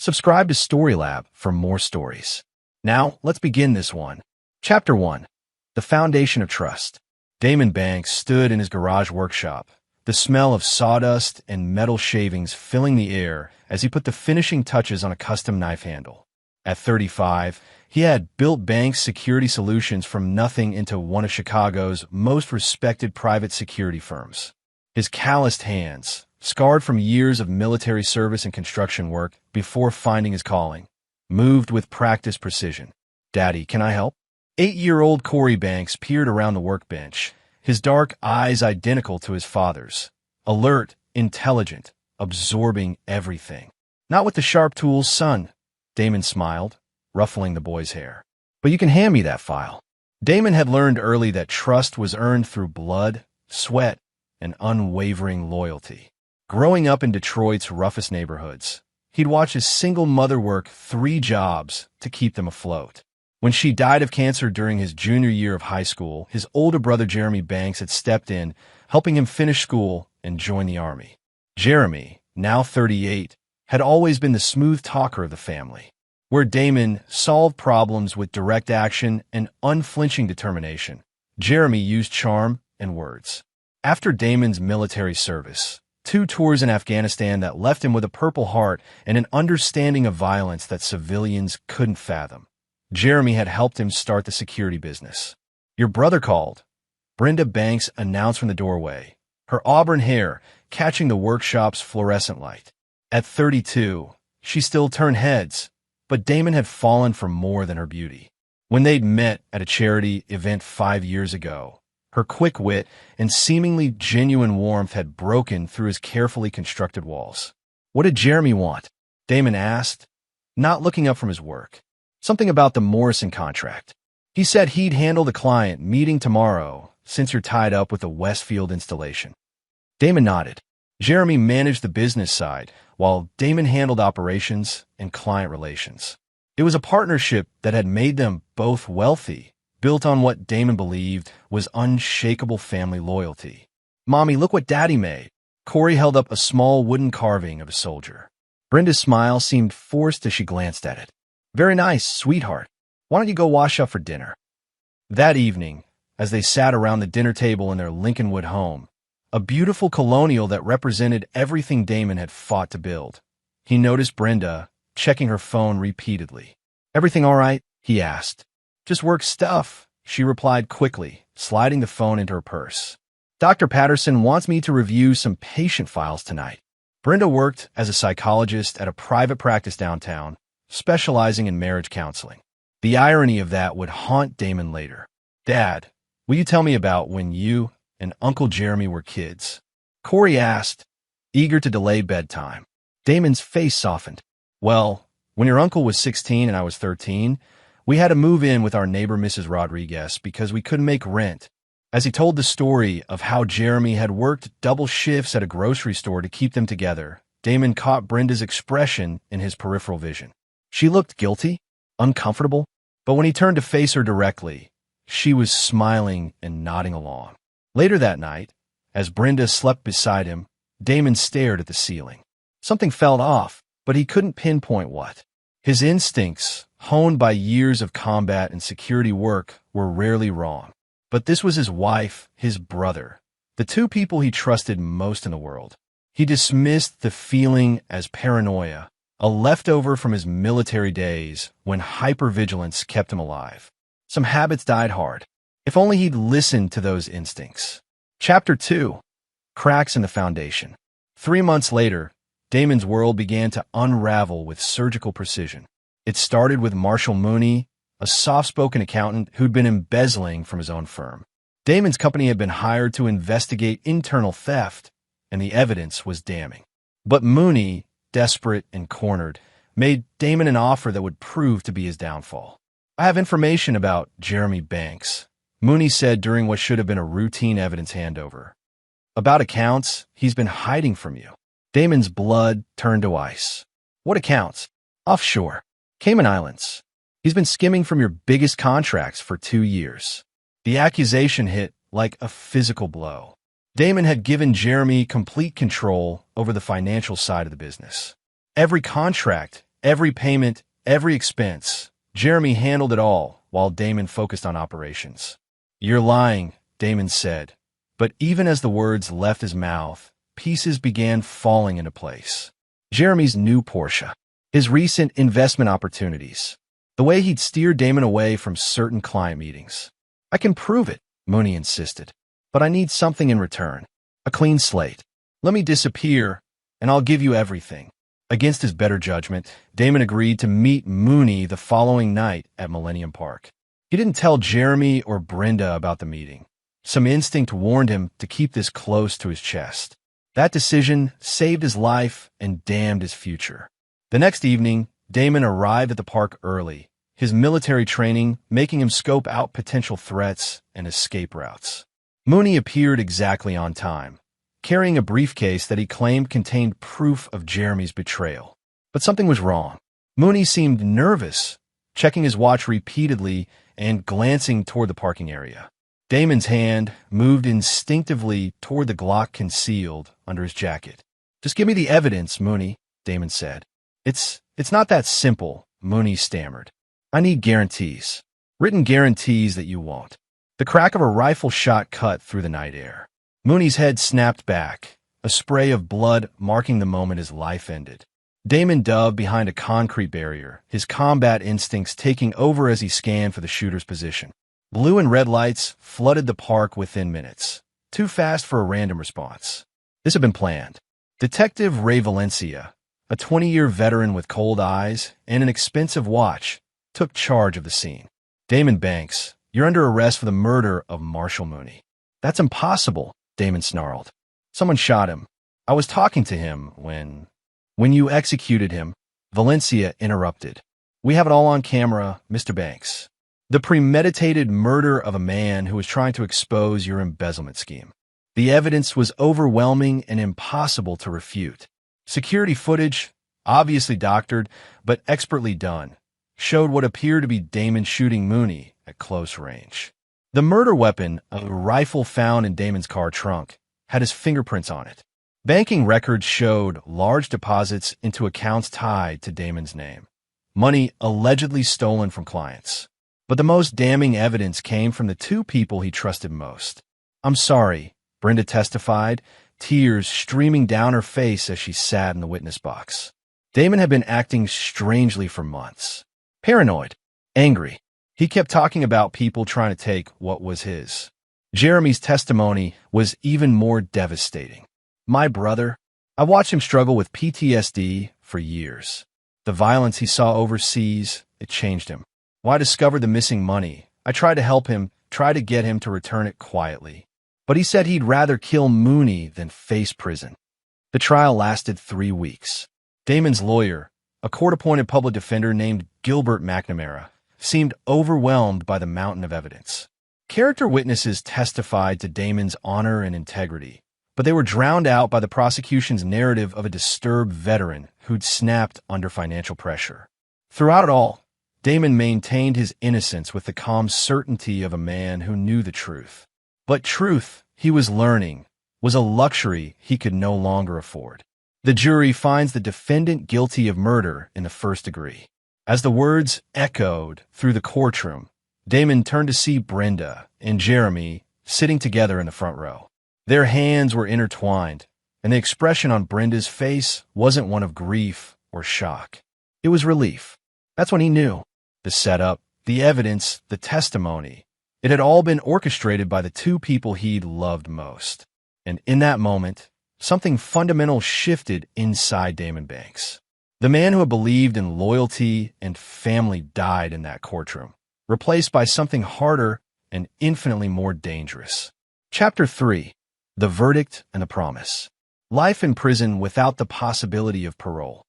Subscribe to Storylab for more stories. Now, let's begin this one. Chapter 1. The Foundation of Trust. Damon Banks stood in his garage workshop, the smell of sawdust and metal shavings filling the air as he put the finishing touches on a custom knife handle. At 35, he had built Banks Security Solutions from nothing into one of Chicago's most respected private security firms. His calloused hands, scarred from years of military service and construction work before finding his calling, moved with practiced precision. "Daddy, can I help?" 8-year-old Corey Banks peered around the workbench, his dark eyes identical to his father's. Alert, intelligent, absorbing everything. "Not with the sharp tools, son," Damon smiled, ruffling the boy's hair. "But you can hand me that file." Damon had learned early that trust was earned through blood, sweat, and unwavering loyalty. Growing up in Detroit's roughest neighborhoods, he'd watch his single mother work 3 jobs to keep them afloat. When she died of cancer during his junior year of high school, his older brother Jeremy Banks had stepped in, helping him finish school and join the Army. Jeremy, now 38, had always been the smooth talker of the family, where Damon solved problems with direct action and unflinching determination. Jeremy used charm and words. After Damon's military service, 2 tours in Afghanistan that left him with a Purple Heart and an understanding of violence that civilians couldn't fathom, Jeremy had helped him start the security business. "Your brother called," Brenda Banks announced from the doorway, her auburn hair catching the workshop's fluorescent light. At 32, she still turned heads, but Damon had fallen for more than her beauty. When they'd met at a charity event 5 years ago, her quick wit and seemingly genuine warmth had broken through his carefully constructed walls. "What did Jeremy want?" Damon asked, not looking up from his work. "Something about the Morrison contract. He said he'd handle the client meeting tomorrow since you're tied up with the Westfield installation." Damon nodded. Jeremy managed the business side, while Damon handled operations and client relations. It was a partnership that had made them both wealthy, built on what Damon believed was unshakable family loyalty. "Mommy, look what Daddy made." Corey held up a small wooden carving of a soldier. Brenda's smile seemed forced as she glanced at it. "Very nice, sweetheart. Why don't you go wash up for dinner?" That evening, as they sat around the dinner table in their Lincolnwood home, a beautiful colonial that represented everything Damon had fought to build, he noticed Brenda checking her phone repeatedly. "Everything all right?" he asked. "Just work stuff," she replied quickly, sliding the phone into her purse. "Dr. Patterson wants me to review some patient files tonight." Brenda worked as a psychologist at a private practice downtown, specializing in marriage counseling. The irony of that would haunt Damon later. "Dad, will you tell me about when you and Uncle Jeremy were kids?" Corey asked, eager to delay bedtime. Damon's face softened. "Well, when your uncle was 16 and I was 13, we had to move in with our neighbor Mrs. Rodriguez because we couldn't make rent." As he told the story of how Jeremy had worked double shifts at a grocery store to keep them together, Damon caught Brenda's expression in his peripheral vision. She looked guilty, uncomfortable, but when he turned to face her directly, she was smiling and nodding along. Later that night, as Brenda slept beside him, Damon stared at the ceiling. Something felt off, but he couldn't pinpoint what. His instincts, honed by years of combat and security work, were rarely wrong. But this was his wife, his brother, the 2 people he trusted most in the world. He dismissed the feeling as paranoia, a leftover from his military days when hypervigilance kept him alive. Some habits died hard. If only he'd listened to those instincts. Chapter 2. Cracks in the Foundation. 3 months later, Damon's world began to unravel with surgical precision. It started with Marshall Mooney, a soft-spoken accountant who'd been embezzling from his own firm. Damon's company had been hired to investigate internal theft, and the evidence was damning. But Mooney, desperate and cornered, made Damon an offer that would prove to be his downfall. "I have information about Jeremy Banks," Mooney said during what should have been a routine evidence handover. "About accounts he's been hiding from you." Damon's blood turned to ice. "What accounts?" "Offshore. Cayman Islands. He's been skimming from your biggest contracts for 2 years." The accusation hit like a physical blow. Damon had given Jeremy complete control over the financial side of the business. Every contract Every payment, every expense. Jeremy handled it all, while Damon focused on operations. "You're lying," Damon said. But even as the words left his mouth, pieces began falling into place. Jeremy's new Porsche, his recent investment opportunities, the way he'd steered Damon away from certain client meetings. "I can prove it," Mooney insisted. "But I need something in return. A clean slate. Let me disappear, and I'll give you everything." Against his better judgment, Damon agreed to meet Mooney the following night at Millennium Park. He didn't tell Jeremy or Brenda about the meeting. Some instinct warned him to keep this close to his chest. That decision saved his life and damned his future. The next evening, Damon arrived at the park early, his military training making him scope out potential threats and escape routes. Mooney appeared exactly on time, carrying a briefcase that he claimed contained proof of Jeremy's betrayal. But something was wrong. Mooney seemed nervous, checking his watch repeatedly and glancing toward the parking area. Damon's hand moved instinctively toward the Glock concealed under his jacket. "Just give me the evidence, Mooney," Damon said. It's not that simple," Mooney stammered. "I need guarantees. Written guarantees that you won't." The crack of a rifle shot cut through the night air. Mooney's head snapped back, a spray of blood marking the moment his life ended. Damon dove behind a concrete barrier, his combat instincts taking over as he scanned for the shooter's position. Blue and red lights flooded the park within minutes, too fast for a random response. This had been planned. Detective Ray Valencia, a 20-year veteran with cold eyes and an expensive watch, took charge of the scene. "Damon Banks, you're under arrest for the murder of Marshall Mooney." "That's impossible," Damon snarled. "Someone shot him. I was talking to him when you executed him," Valencia interrupted. "We have it all on camera, Mr. Banks. The premeditated murder of a man who was trying to expose your embezzlement scheme. The evidence was overwhelming and impossible to refute. Security footage, obviously doctored, but expertly done, showed what appeared to be Damon shooting Mooney at close range. The murder weapon, a rifle found in Damon's car trunk, had his fingerprints on it. Banking records showed large deposits into accounts tied to Damon's name, money allegedly stolen from clients. But the most damning evidence came from the two people he trusted most. "I'm sorry," Brenda testified, tears streaming down her face as she sat in the witness box. Damon had been acting strangely for months. Paranoid, angry. He kept talking about people trying to take what was his. Jeremy's testimony was even more devastating. "My brother, I watched him struggle with PTSD for years. The violence he saw overseas, it changed him. When I discovered the missing money, I tried to help him, tried to get him to return it quietly. But he said he'd rather kill Mooney than face prison." The trial lasted 3 weeks. Damon's lawyer, a court-appointed public defender named Gilbert McNamara, seemed overwhelmed by the mountain of evidence. Character witnesses testified to Damon's honor and integrity, but they were drowned out by the prosecution's narrative of a disturbed veteran who'd snapped under financial pressure. Throughout it all, Damon maintained his innocence with the calm certainty of a man who knew the truth. But truth, he was learning, was a luxury he could no longer afford. The jury finds the defendant guilty of murder in the first degree. As the words echoed through the courtroom, Damon turned to see Brenda and Jeremy sitting together in the front row. Their hands were intertwined, and the expression on Brenda's face wasn't one of grief or shock. It was relief. That's when he knew. The setup, the evidence, the testimony. It had all been orchestrated by the two people he'd loved most. And in that moment, something fundamental shifted inside Damon Banks. The man who had believed in loyalty and family died in that courtroom, replaced by something harder and infinitely more dangerous. Chapter 3. The Verdict and the Promise. Life in prison without the possibility of parole.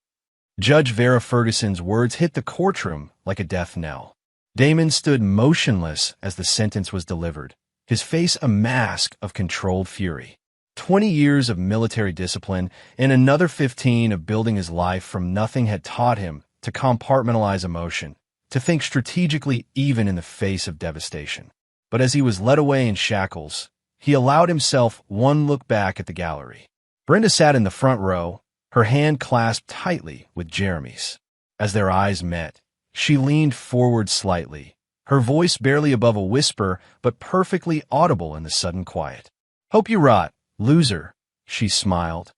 Judge Vera Ferguson's words hit the courtroom like a death knell. Damon stood motionless as the sentence was delivered, his face a mask of controlled fury. 20 years of military discipline and another 15 of building his life from nothing had taught him to compartmentalize emotion, to think strategically even in the face of devastation. But as he was led away in shackles, he allowed himself one look back at the gallery. Brenda sat in the front row, her hand clasped tightly with Jeremy's. As their eyes met, she leaned forward slightly, her voice barely above a whisper but perfectly audible in the sudden quiet. "Hope you rot, loser," she smiled,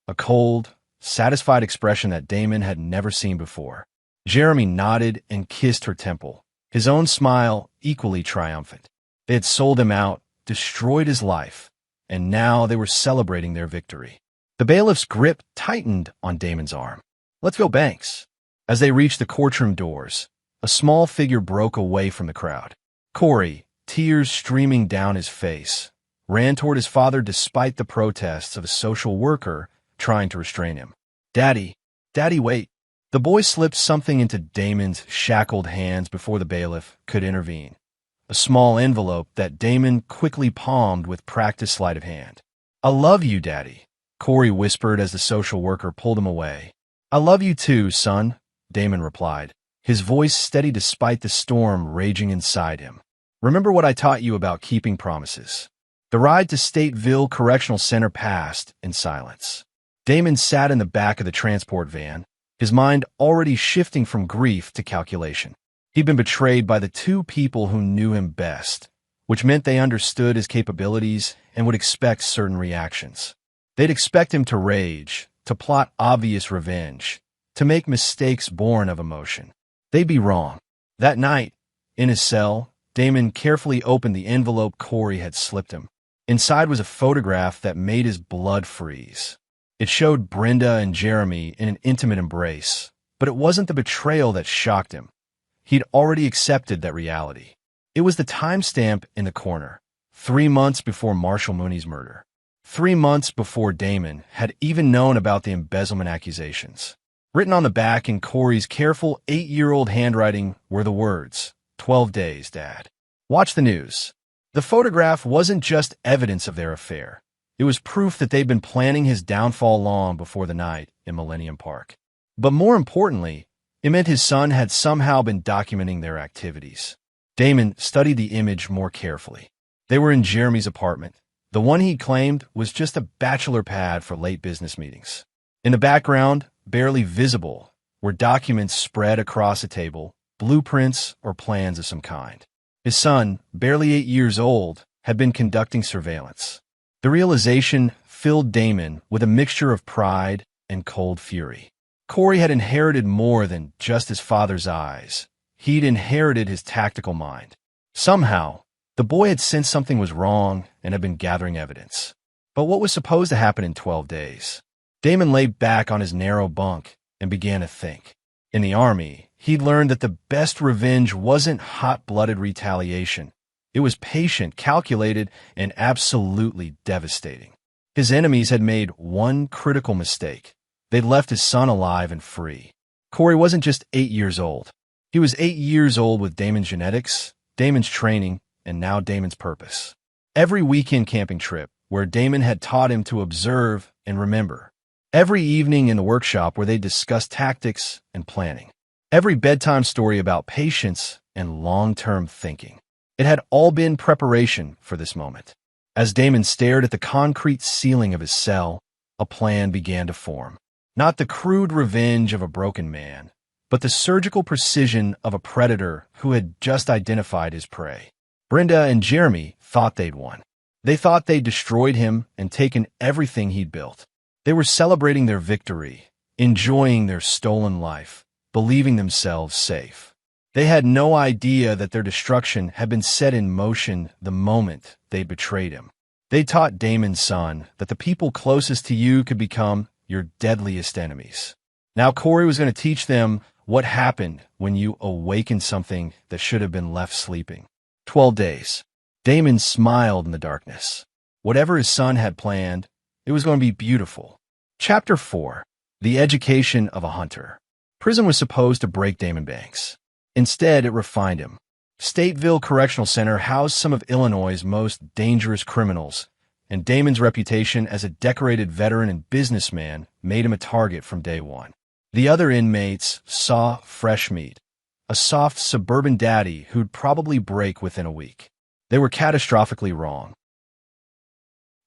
a cold, satisfied expression that Damon had never seen before. Jeremy nodded and kissed her temple, his own smile equally triumphant. They had sold him out, destroyed his life, and now they were celebrating their victory. The bailiff's grip tightened on Damon's arm. "Let's go, Banks." As they reached the courtroom doors, a small figure broke away from the crowd. Corey, tears streaming down his face, ran toward his father despite the protests of a social worker trying to restrain him. Daddy, wait." The boy slipped something into Damon's shackled hands before the bailiff could intervene. A small envelope that Damon quickly palmed with practiced sleight of hand. "I love you, Daddy," Corey whispered as the social worker pulled him away. "I love you too, son," Damon replied, his voice steady despite the storm raging inside him. "Remember what I taught you about keeping promises." The ride to Stateville Correctional Center passed in silence. Damon sat in the back of the transport van, his mind already shifting from grief to calculation. He'd been betrayed by the two people who knew him best, which meant they understood his capabilities and would expect certain reactions. They'd expect him to rage, to plot obvious revenge, to make mistakes born of emotion. They'd be wrong. That night, in his cell, Damon carefully opened the envelope Corey had slipped him. Inside was a photograph that made his blood freeze. It showed Brenda and Jeremy in an intimate embrace, but it wasn't the betrayal that shocked him. He'd already accepted that reality. It was the timestamp in the corner, 3 months before Marshall Mooney's murder. 3 months before Damon had even known about the embezzlement accusations. Written on the back in Corey's careful 8-year-old handwriting were the words, "12 days, Dad. Watch the news." The photograph wasn't just evidence of their affair. It was proof that they'd been planning his downfall long before the night in Millennium Park. But more importantly, it meant his son had somehow been documenting their activities. Damon studied the image more carefully. They were in Jeremy's apartment. The one he claimed was just a bachelor pad for late business meetings. In the background, barely visible, were documents spread across a table, blueprints or plans of some kind. His son, barely 8 years old, had been conducting surveillance. The realization filled Damon with a mixture of pride and cold fury. Corey had inherited more than just his father's eyes. He'd inherited his tactical mind. Somehow, the boy had sensed something was wrong and had been gathering evidence. But what was supposed to happen in 12 days? Damon lay back on his narrow bunk and began to think. In the Army, he'd learned that the best revenge wasn't hot-blooded retaliation. It was patient, calculated, and absolutely devastating. His enemies had made one critical mistake. They'd left his son alive and free. Corey wasn't just 8 years old. He was 8 years old with Damon's genetics, Damon's training, and now Damon's purpose. Every weekend camping trip where Damon had taught him to observe and remember. Every evening in the workshop where they discussed tactics and planning. Every bedtime story about patience and long-term thinking. It had all been preparation for this moment. As Damon stared at the concrete ceiling of his cell, a plan began to form. Not the crude revenge of a broken man, but the surgical precision of a predator who had just identified his prey. Brenda and Jeremy thought they'd won. They thought they'd destroyed him and taken everything he'd built. They were celebrating their victory, enjoying their stolen life, believing themselves safe. They had no idea that their destruction had been set in motion the moment they betrayed him. They taught Damon's son that the people closest to you could become your deadliest enemies. Now Corey was going to teach them what happened when you awakened something that should have been left sleeping. 12 days. Damon smiled in the darkness. Whatever his son had planned, it was going to be beautiful. Chapter 4. The Education of a Hunter. Prison was supposed to break Damon Banks. Instead, it refined him. Stateville Correctional Center housed some of Illinois' most dangerous criminals, and Damon's reputation as a decorated veteran and businessman made him a target from day one. The other inmates saw fresh meat, a soft suburban daddy who'd probably break within a week. They were catastrophically wrong.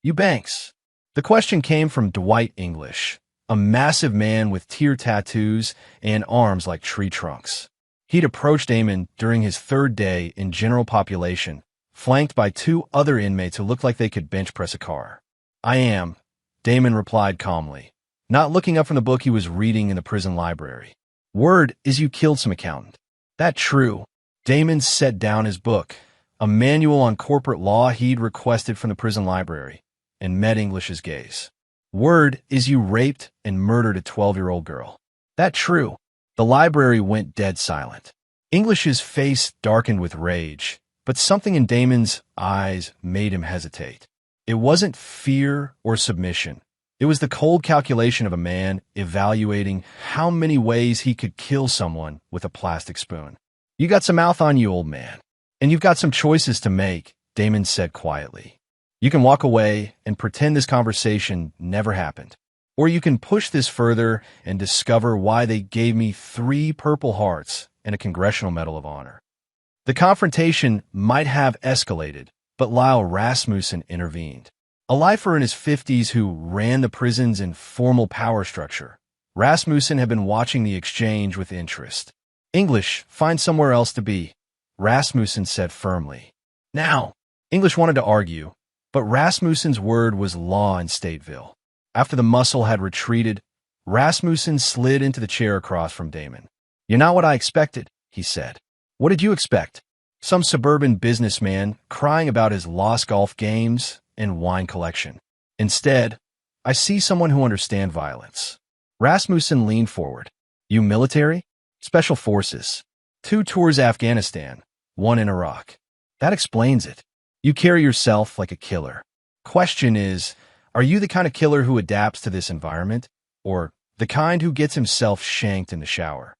"You Banks?" The question came from Dwight English, a massive man with tear tattoos and arms like tree trunks. He'd approached Damon during his third day in general population, flanked by two other inmates who looked like they could bench press a car. "I am," Damon replied calmly, not looking up from the book he was reading in the prison library. "Word is you killed some accountant." "That true." Damon set down his book, a manual on corporate law he'd requested from the prison library, and met English's gaze. "Word is you raped and murdered a 12-year-old girl." "That true." The library went dead silent. English's face darkened with rage, but something in Damon's eyes made him hesitate. It wasn't fear or submission. It was the cold calculation of a man evaluating how many ways he could kill someone with a plastic spoon. "You got some mouth on you, old man. And you've got some choices to make," Damon said quietly. "You can walk away and pretend this conversation never happened. Or you can push this further and discover why they gave me 3 Purple Hearts and a Congressional Medal of Honor." The confrontation might have escalated, but Lyle Rasmussen intervened. A lifer in his 50s who ran the prison's informal power structure, Rasmussen had been watching the exchange with interest. "English, find somewhere else to be," Rasmussen said firmly. Now, English wanted to argue, but Rasmussen's word was law in Stateville. After the muscle had retreated, Rasmussen slid into the chair across from Damon. "You're not what I expected," he said. "What did you expect? Some suburban businessman crying about his lost golf games and wine collection. Instead, I see someone who understands violence." Rasmussen leaned forward. "You military? Special forces. 2 tours Afghanistan, 1 in Iraq. That explains it. You carry yourself like a killer. Question is, are you the kind of killer who adapts to this environment, or the kind who gets himself shanked in the shower?"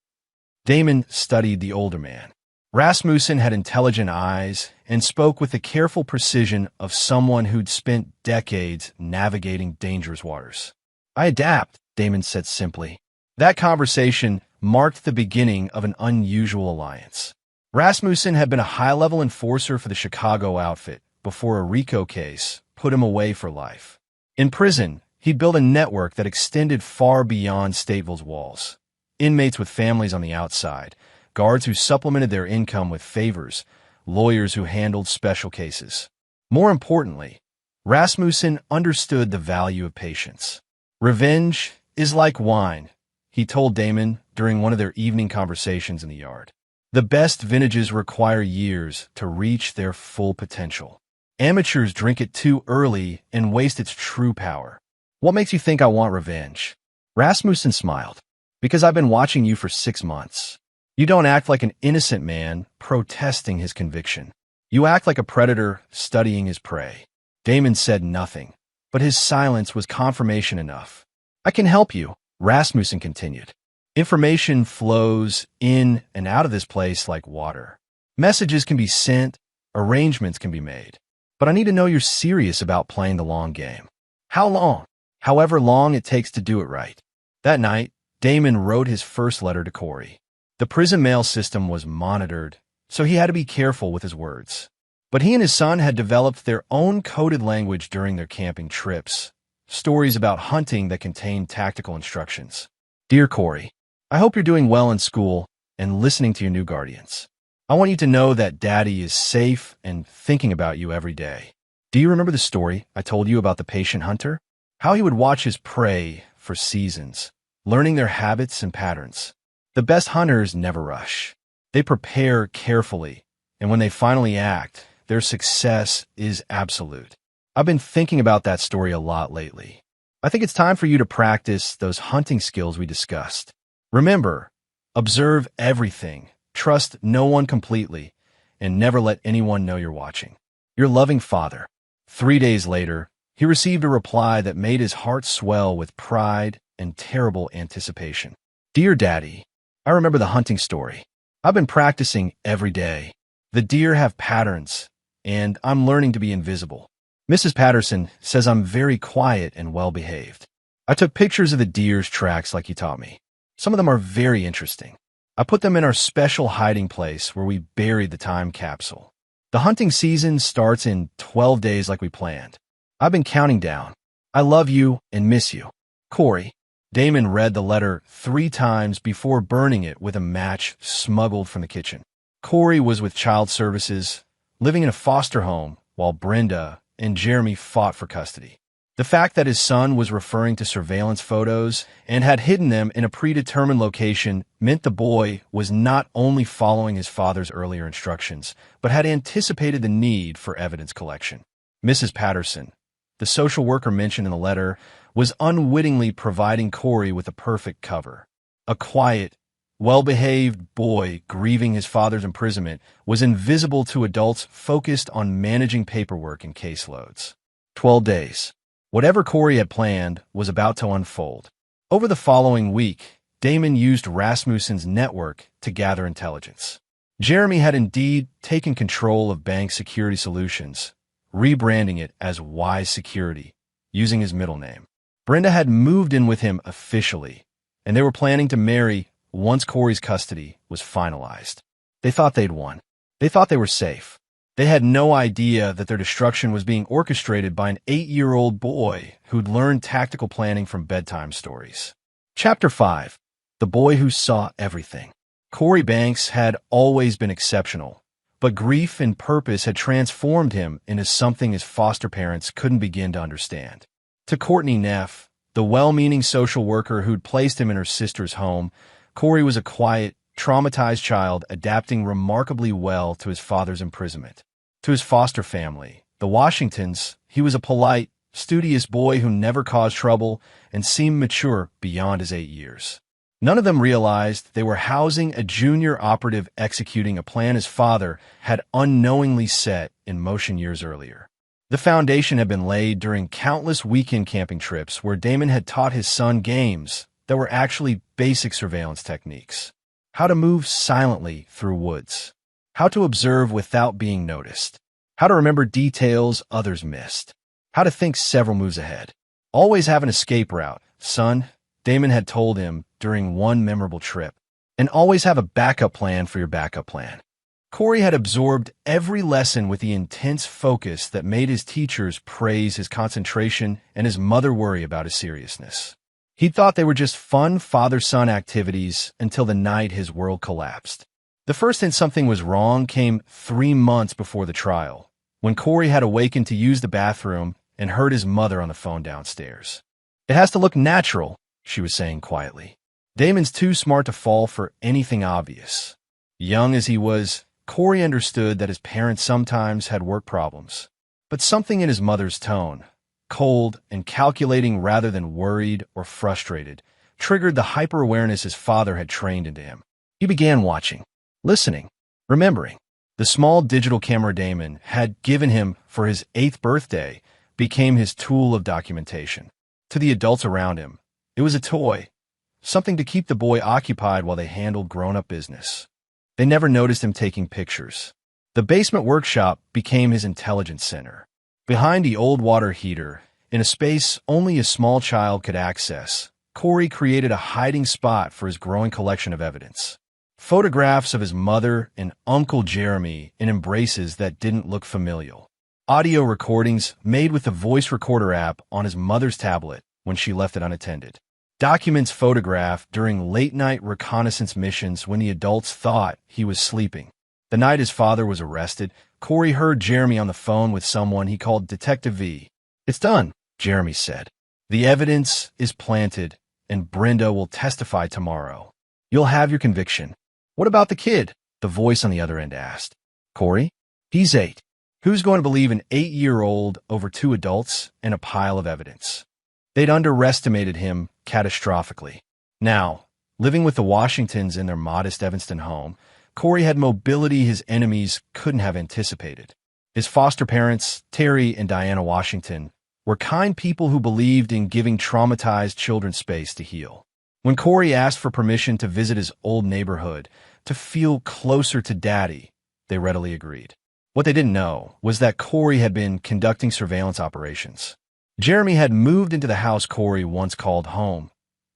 Damon studied the older man. Rasmussen had intelligent eyes and spoke with the careful precision of someone who'd spent decades navigating dangerous waters. "I adapt," Damon said simply. That conversation marked the beginning of an unusual alliance. Rasmussen had been a high-level enforcer for the Chicago outfit before a RICO case put him away for life. In prison, he'd built a network that extended far beyond Stateville's walls. Inmates with families on the outside, guards who supplemented their income with favors, lawyers who handled special cases. More importantly, Rasmussen understood the value of patience. "Revenge is like wine," he told Damon during one of their evening conversations in the yard. "The best vintages require years to reach their full potential. Amateurs drink it too early and waste its true power." "What makes you think I want revenge?" Rasmussen smiled. "Because I've been watching you for 6 months. You don't act like an innocent man protesting his conviction. You act like a predator studying his prey." Damon said nothing, but his silence was confirmation enough. "I can help you," Rasmussen continued. "Information flows in and out of this place like water. Messages can be sent, arrangements can be made. But I need to know you're serious about playing the long game." "How long?" "However long it takes to do it right." That night, Damon wrote his first letter to Corey. The prison mail system was monitored, so he had to be careful with his words. But he and his son had developed their own coded language during their camping trips, stories about hunting that contained tactical instructions. "Dear Corey, I hope you're doing well in school and listening to your new guardians. I want you to know that Daddy is safe and thinking about you every day. Do you remember the story I told you about the patient hunter? How he would watch his prey for seasons, learning their habits and patterns. The best hunters never rush. They prepare carefully, and when they finally act, their success is absolute. I've been thinking about that story a lot lately. I think it's time for you to practice those hunting skills we discussed. Remember, observe everything. Trust no one completely, and never let anyone know you're watching. Your loving father." 3 days later, he received a reply that made his heart swell with pride and terrible anticipation. "Dear Daddy, I remember the hunting story. I've been practicing every day. The deer have patterns, and I'm learning to be invisible. Mrs. Patterson says I'm very quiet and well-behaved. I took pictures of the deer's tracks like you taught me. Some of them are very interesting. I put them in our special hiding place where we buried the time capsule. The hunting season starts in 12 days like we planned. I've been counting down. I love you and miss you. Corey." Damon read the letter 3 times before burning it with a match smuggled from the kitchen. Corey was with child services, living in a foster home, while Brenda and Jeremy fought for custody. The fact that his son was referring to surveillance photos and had hidden them in a predetermined location meant the boy was not only following his father's earlier instructions, but had anticipated the need for evidence collection. Mrs. Patterson, the social worker mentioned in the letter, was unwittingly providing Corey with a perfect cover. A quiet, well-behaved boy grieving his father's imprisonment was invisible to adults focused on managing paperwork and caseloads. 12 days. Whatever Corey had planned was about to unfold. Over the following week, Damon used Rasmussen's network to gather intelligence. Jeremy had indeed taken control of Banks Security Solutions, rebranding it as Wise Security, using his middle name. Brenda had moved in with him officially, and they were planning to marry once Corey's custody was finalized. They thought they'd won. They thought they were safe. They had no idea that their destruction was being orchestrated by an 8-year-old boy who'd learned tactical planning from bedtime stories. Chapter 5. The Boy Who Saw Everything. Corey Banks had always been exceptional, but grief and purpose had transformed him into something his foster parents couldn't begin to understand. To Courtney Neff, the well-meaning social worker who'd placed him in her sister's home, Corey was a quiet, traumatized child adapting remarkably well to his father's imprisonment. To his foster family, the Washingtons, he was a polite, studious boy who never caused trouble and seemed mature beyond his 8 years. None of them realized they were housing a junior operative executing a plan his father had unknowingly set in motion years earlier. The foundation had been laid during countless weekend camping trips where Damon had taught his son games that were actually basic surveillance techniques. How to move silently through woods. How to observe without being noticed. How to remember details others missed. How to think several moves ahead. Always have an escape route, son, Damon had told him during one memorable trip. And always have a backup plan for your backup plan. Corey had absorbed every lesson with the intense focus that made his teachers praise his concentration and his mother worry about his seriousness. He thought they were just fun father-son activities until the night his world collapsed. The first hint something was wrong came 3 months before the trial, when Corey had awakened to use the bathroom and heard his mother on the phone downstairs. "It has to look natural," she was saying quietly. "Damon's too smart to fall for anything obvious." Young as he was, Corey understood that his parents sometimes had work problems. But something in his mother's tone, cold and calculating rather than worried or frustrated, triggered the hyper-awareness his father had trained into him. He began watching, listening, remembering. The small digital camera Damon had given him for his 8th birthday became his tool of documentation. To the adults around him, it was a toy, something to keep the boy occupied while they handled grown-up business. They never noticed him taking pictures. The basement workshop became his intelligence center. Behind the old water heater, in a space only a small child could access, Corey created a hiding spot for his growing collection of evidence. Photographs of his mother and Uncle Jeremy in embraces that didn't look familial. Audio recordings made with the voice recorder app on his mother's tablet when she left it unattended. Documents photographed during late-night reconnaissance missions when the adults thought he was sleeping. The night his father was arrested, Corey heard Jeremy on the phone with someone he called Detective V. "It's done," Jeremy said. "The evidence is planted, and Brenda will testify tomorrow. You'll have your conviction." "What about the kid?" the voice on the other end asked. "Corey? He's 8. Who's going to believe an 8-year-old over 2 adults and a pile of evidence?" They'd underestimated him catastrophically. Now, living with the Washingtons in their modest Evanston home, Corey had mobility his enemies couldn't have anticipated. His foster parents, Terry and Diana Washington, were kind people who believed in giving traumatized children space to heal. When Corey asked for permission to visit his old neighborhood, to feel closer to Daddy, they readily agreed. What they didn't know was that Corey had been conducting surveillance operations. Jeremy had moved into the house Corey once called home,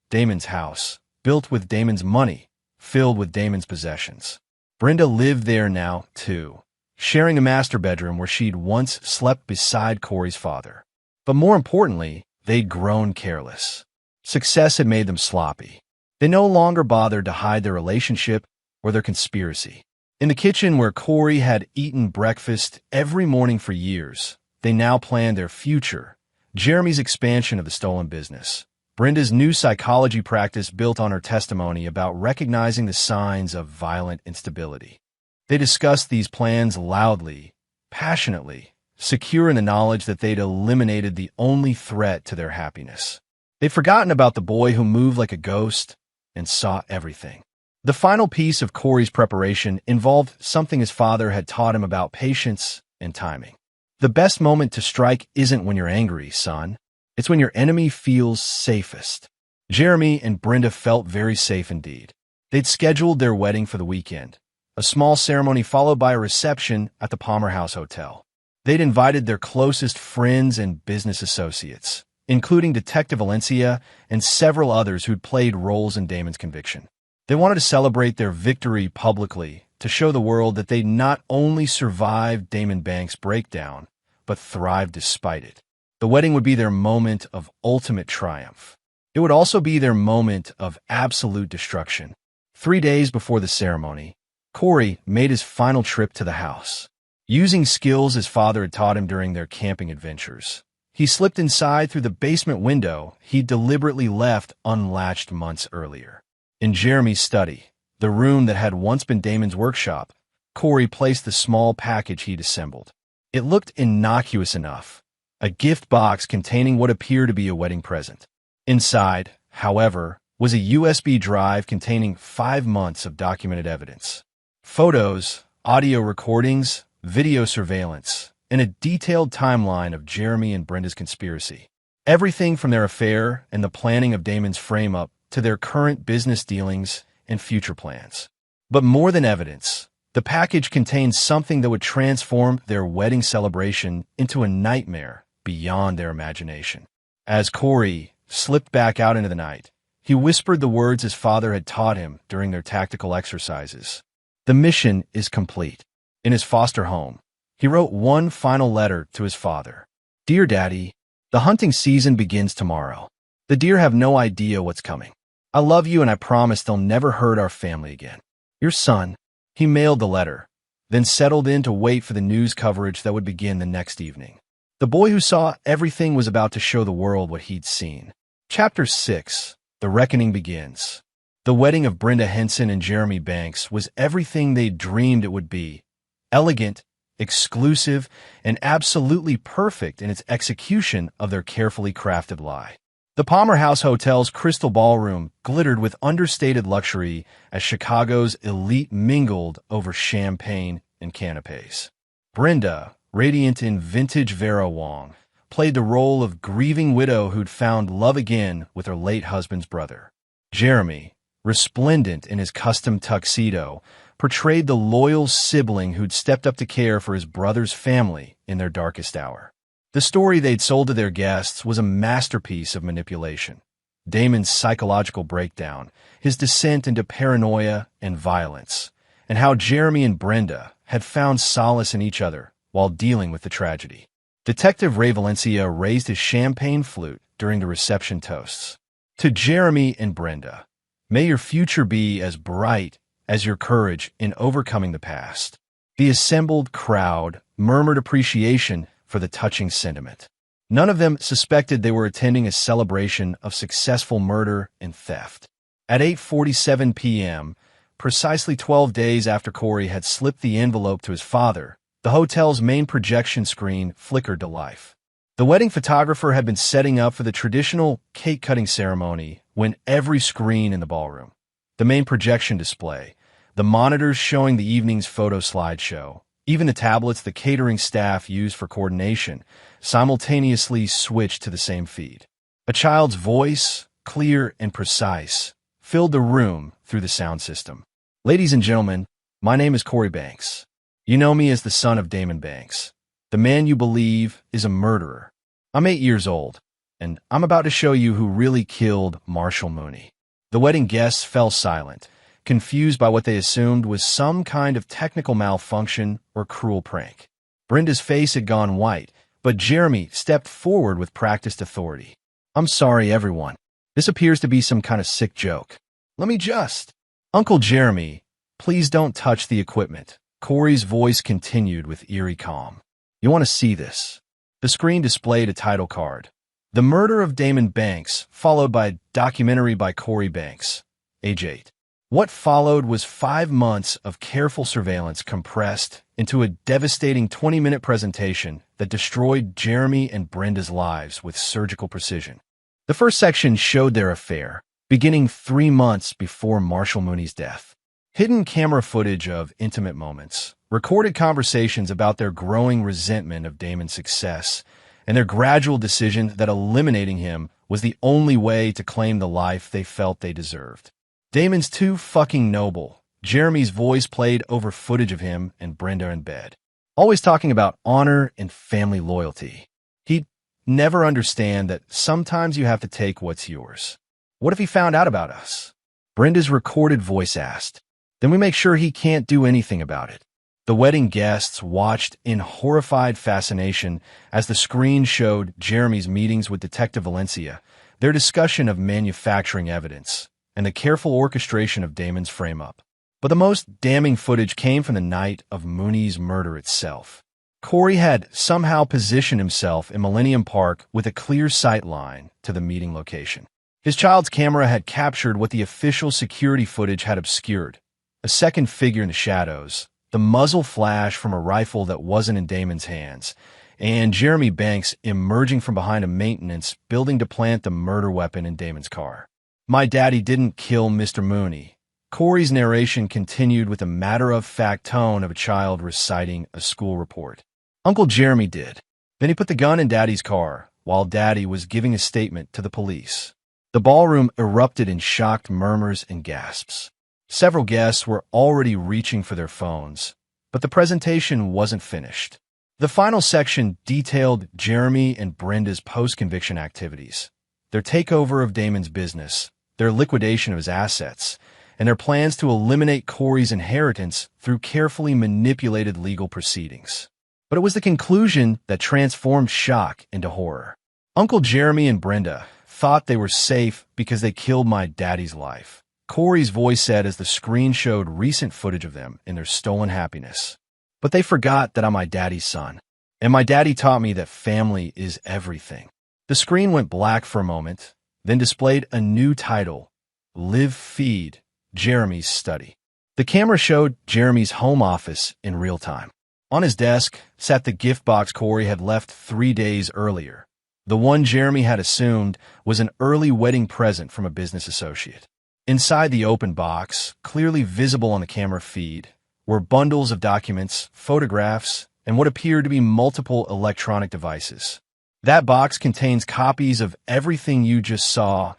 Damon's house, built with Damon's money, filled with Damon's possessions. Brenda lived there now, too, sharing a master bedroom where she'd once slept beside Corey's father. But more importantly, they'd grown careless. Success had made them sloppy. They no longer bothered to hide their relationship or their conspiracy. In the kitchen where Corey had eaten breakfast every morning for years, they now planned their future, Jeremy's expansion of the stolen business, Brenda's new psychology practice built on her testimony about recognizing the signs of violent instability. They discussed these plans loudly, passionately, secure in the knowledge that they'd eliminated the only threat to their happiness. They'd forgotten about the boy who moved like a ghost and saw everything. The final piece of Corey's preparation involved something his father had taught him about patience and timing. The best moment to strike isn't when you're angry, son. It's when your enemy feels safest. Jeremy and Brenda felt very safe indeed. They'd scheduled their wedding for the weekend, a small ceremony followed by a reception at the Palmer House Hotel. They'd invited their closest friends and business associates, including Detective Valencia and several others who'd played roles in Damon's conviction. They wanted to celebrate their victory publicly to show the world that they'd not only survived Damon Banks' breakdown, but thrived despite it. The wedding would be their moment of ultimate triumph. It would also be their moment of absolute destruction. 3 days before the ceremony, Corey made his final trip to the house. Using skills his father had taught him during their camping adventures, he slipped inside through the basement window he'd deliberately left unlatched months earlier. In Jeremy's study, the room that had once been Damon's workshop, Corey placed the small package he'd assembled. It looked innocuous enough, a gift box containing what appeared to be a wedding present. Inside, however, was a USB drive containing 5 months of documented evidence. Photos, audio recordings, video surveillance, and a detailed timeline of Jeremy and Brenda's conspiracy. Everything from their affair and the planning of Damon's frame-up to their current business dealings and future plans. But more than evidence, the package contained something that would transform their wedding celebration into a nightmare beyond their imagination. As Corey slipped back out into the night, he whispered the words his father had taught him during their tactical exercises. The mission is complete. In his foster home, he wrote one final letter to his father. Dear Daddy, the hunting season begins tomorrow. The deer have no idea what's coming. I love you and I promise they'll never hurt our family again. Your son. He mailed the letter, then settled in to wait for the news coverage that would begin the next evening. The boy who saw everything was about to show the world what he'd seen. Chapter 6. The Reckoning Begins. The wedding of Brenda Henson and Jeremy Banks was everything they dreamed it would be. Elegant, exclusive, and absolutely perfect in its execution of their carefully crafted lie. The Palmer House Hotel's crystal ballroom glittered with understated luxury as Chicago's elite mingled over champagne and canapes. Brenda, radiant in vintage Vera Wang, played the role of grieving widow who'd found love again with her late husband's brother. Jeremy, resplendent in his custom tuxedo, portrayed the loyal sibling who'd stepped up to care for his brother's family in their darkest hour. The story they'd sold to their guests was a masterpiece of manipulation. Damon's psychological breakdown, his descent into paranoia and violence, and how Jeremy and Brenda had found solace in each other while dealing with the tragedy. Detective Ray Valencia raised his champagne flute during the reception toasts. To Jeremy and Brenda, may your future be as bright as your courage in overcoming the past. The assembled crowd murmured appreciation for the touching sentiment. None of them suspected they were attending a celebration of successful murder and theft. At 8:47 p.m., precisely 12 days after Corey had slipped the envelope to his father, the hotel's main projection screen flickered to life. The wedding photographer had been setting up for the traditional cake-cutting ceremony when every screen in the ballroom, the main projection display, the monitors showing the evening's photo slideshow, even the tablets the catering staff used for coordination, simultaneously switched to the same feed. A child's voice, clear and precise, filled the room through the sound system. Ladies and gentlemen, my name is Corey Banks. You know me as the son of Damon Banks, the man you believe is a murderer. I'm 8 years old, and I'm about to show you who really killed Marshall Mooney. The wedding guests fell silent, confused by what they assumed was some kind of technical malfunction or cruel prank. Brenda's face had gone white, but Jeremy stepped forward with practiced authority. I'm sorry, everyone. This appears to be some kind of sick joke. Let me just. Uncle Jeremy, please don't touch the equipment. Corey's voice continued with eerie calm. You want to see this? The screen displayed a title card. The Murder of Damon Banks, followed by a documentary by Corey Banks, age 8. What followed was 5 months of careful surveillance compressed into a devastating 20-minute presentation that destroyed Jeremy and Brenda's lives with surgical precision. The first section showed their affair, beginning 3 months before Marshall Mooney's death. Hidden camera footage of intimate moments, recorded conversations about their growing resentment of Damon's success, and their gradual decision that eliminating him was the only way to claim the life they felt they deserved. Damon's too fucking noble. Jeremy's voice played over footage of him and Brenda in bed, always talking about honor and family loyalty. He'd never understand that sometimes you have to take what's yours. What if he found out about us? Brenda's recorded voice asked. Then we make sure he can't do anything about it. The wedding guests watched in horrified fascination as the screen showed Jeremy's meetings with Detective Valencia, their discussion of manufacturing evidence, and the careful orchestration of Damon's frame-up. But the most damning footage came from the night of Mooney's murder itself. Corey had somehow positioned himself in Millennium Park with a clear sight line to the meeting location. His child's camera had captured what the official security footage had obscured: a second figure in the shadows, the muzzle flash from a rifle that wasn't in Damon's hands, and Jeremy Banks emerging from behind a maintenance building to plant the murder weapon in Damon's car. My daddy didn't kill Mr. Mooney. Corey's narration continued with a matter-of-fact tone of a child reciting a school report. Uncle Jeremy did. Then he put the gun in Daddy's car while Daddy was giving a statement to the police. The ballroom erupted in shocked murmurs and gasps. Several guests were already reaching for their phones, but the presentation wasn't finished. The final section detailed Jeremy and Brenda's post-conviction activities, their takeover of Damon's business, their liquidation of his assets, and their plans to eliminate Corey's inheritance through carefully manipulated legal proceedings. But it was the conclusion that transformed shock into horror. Uncle Jeremy and Brenda thought they were safe because they killed my daddy's life, Corey's voice said as the screen showed recent footage of them in their stolen happiness. But they forgot that I'm my daddy's son, and my daddy taught me that family is everything. The screen went black for a moment, then displayed a new title, Live Feed, Jeremy's Study. The camera showed Jeremy's home office in real time. On his desk sat the gift box Corey had left 3 days earlier. The one Jeremy had assumed was an early wedding present from a business associate. Inside the open box, clearly visible on the camera feed, were bundles of documents, photographs, and what appeared to be multiple electronic devices. That box contains copies of everything you just saw,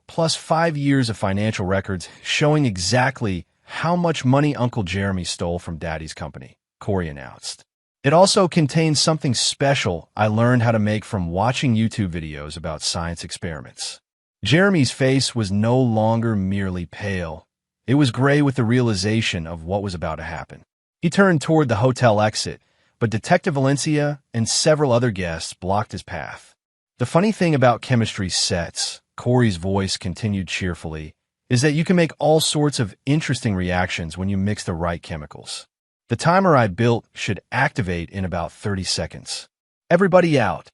plus 5 years of financial records showing exactly how much money Uncle Jeremy stole from Daddy's company, Corey announced. It also contains something special I learned how to make from watching YouTube videos about science experiments. Jeremy's face was no longer merely pale. It was gray with the realization of what was about to happen. He turned toward the hotel exit, but Detective Valencia and several other guests blocked his path. The funny thing about chemistry sets, Corey's voice continued cheerfully, is that you can make all sorts of interesting reactions when you mix the right chemicals. The timer I built should activate in about 30 seconds. Everybody out,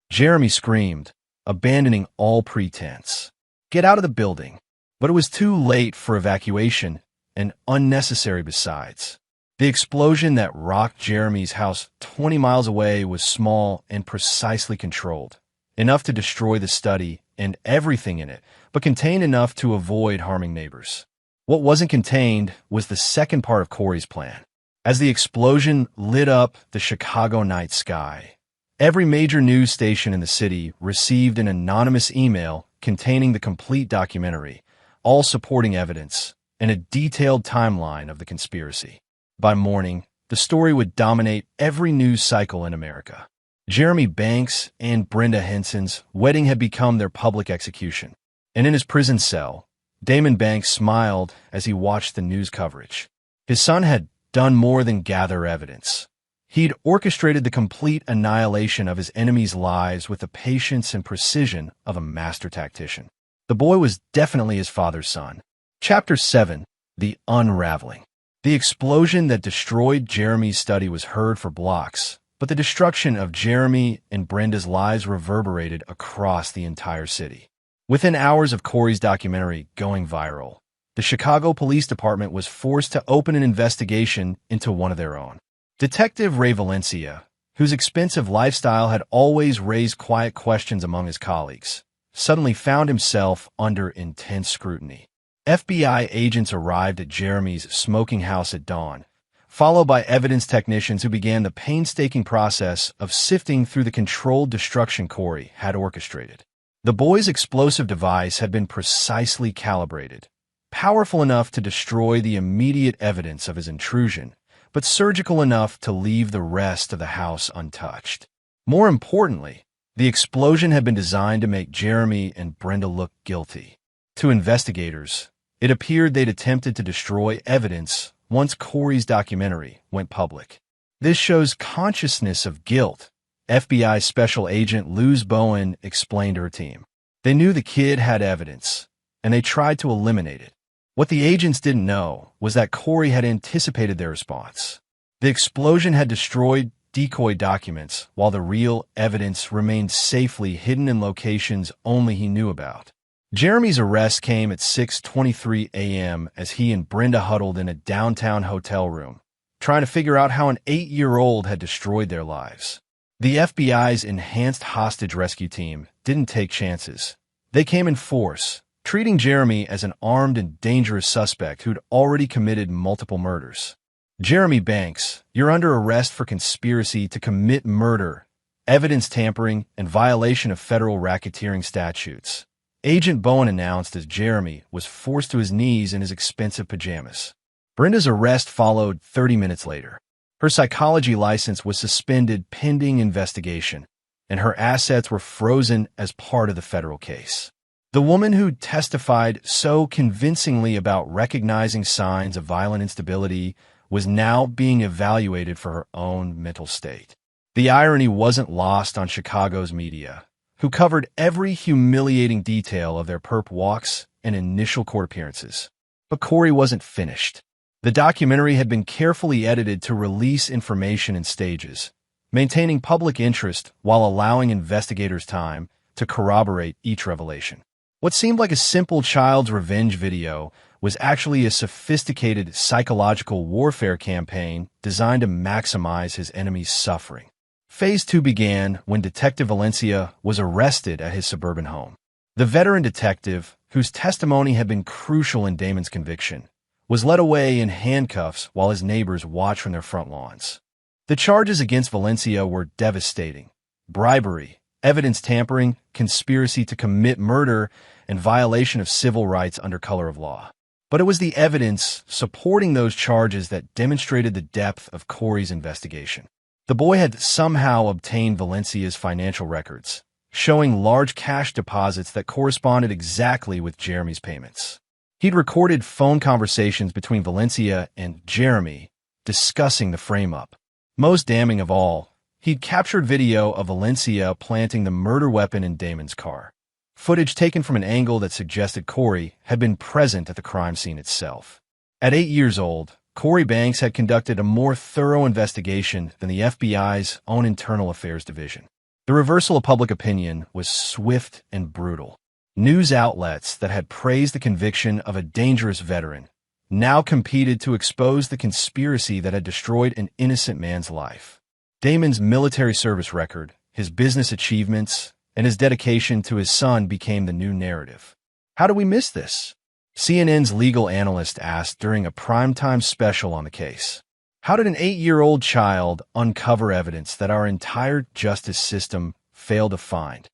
Jeremy screamed, abandoning all pretense. Get out of the building. But it was too late for evacuation, and unnecessary besides. The explosion that rocked Jeremy's house 20 miles away was small and precisely controlled, enough to destroy the study and everything in it, but contained enough to avoid harming neighbors. What wasn't contained was the second part of Corey's plan. As the explosion lit up the Chicago night sky, every major news station in the city received an anonymous email containing the complete documentary, all supporting evidence, and a detailed timeline of the conspiracy. By morning, the story would dominate every news cycle in America. Jeremy Banks and Brenda Henson's wedding had become their public execution, and in his prison cell, Damon Banks smiled as he watched the news coverage. His son had done more than gather evidence. He'd orchestrated the complete annihilation of his enemies' lives with the patience and precision of a master tactician. The The boy was definitely his father's son. Chapter 7. The Unraveling. The explosion that destroyed Jeremy's study was heard for blocks, but the destruction of Jeremy and Brenda's lives reverberated across the entire city. Within hours of Corey's documentary going viral, the Chicago Police Department was forced to open an investigation into one of their own. Detective Ray Valencia, whose expensive lifestyle had always raised quiet questions among his colleagues, suddenly found himself under intense scrutiny. FBI agents arrived at Jeremy's smoking house at dawn, followed by evidence technicians who began the painstaking process of sifting through the controlled destruction Corey had orchestrated. The boy's explosive device had been precisely calibrated, powerful enough to destroy the immediate evidence of his intrusion, but surgical enough to leave the rest of the house untouched. More importantly, the explosion had been designed to make Jeremy and Brenda look guilty. To investigators, it appeared they'd attempted to destroy evidence once Corey's documentary went public. This shows consciousness of guilt, FBI Special Agent Luz Bowen explained to her team. They knew the kid had evidence, and they tried to eliminate it. What the agents didn't know was that Corey had anticipated their response. The explosion had destroyed decoy documents, while the real evidence remained safely hidden in locations only he knew about. Jeremy's arrest came at 6:23 a.m. as he and Brenda huddled in a downtown hotel room, trying to figure out how an 8-year-old had destroyed their lives. The FBI's enhanced hostage rescue team didn't take chances. They came in force, treating Jeremy as an armed and dangerous suspect who'd already committed multiple murders. Jeremy Banks, you're under arrest for conspiracy to commit murder, evidence tampering, and violation of federal racketeering statutes, Agent Bowen announced as Jeremy was forced to his knees in his expensive pajamas. Brenda's arrest followed 30 minutes later. Her psychology license was suspended pending investigation, and her assets were frozen as part of the federal case. The woman who testified so convincingly about recognizing signs of violent instability was now being evaluated for her own mental state. The irony wasn't lost on Chicago's media, who covered every humiliating detail of their perp walks and initial court appearances. But Corey wasn't finished. The documentary had been carefully edited to release information in stages, maintaining public interest while allowing investigators time to corroborate each revelation. What seemed like a simple child's revenge video was actually a sophisticated psychological warfare campaign designed to maximize his enemy's suffering. Phase 2 began when Detective Valencia was arrested at his suburban home. The veteran detective, whose testimony had been crucial in Damon's conviction, was led away in handcuffs while his neighbors watched from their front lawns. The charges against Valencia were devastating: bribery, evidence tampering, conspiracy to commit murder, and violation of civil rights under color of law. But it was the evidence supporting those charges that demonstrated the depth of Corey's investigation. The boy had somehow obtained Valencia's financial records, showing large cash deposits that corresponded exactly with Jeremy's payments. He'd recorded phone conversations between Valencia and Jeremy discussing the frame-up. Most damning of all, he'd captured video of Valencia planting the murder weapon in Damon's car. Footage taken from an angle that suggested Corey had been present at the crime scene itself. At 8 years old, Corey Banks had conducted a more thorough investigation than the FBI's own internal affairs division. The reversal of public opinion was swift and brutal. News outlets that had praised the conviction of a dangerous veteran now competed to expose the conspiracy that had destroyed an innocent man's life. Damon's military service record, his business achievements, and his dedication to his son became the new narrative. How do we miss this? CNN's legal analyst asked during a primetime special on the case. How did an 8-year-old child uncover evidence that our entire justice system failed to find?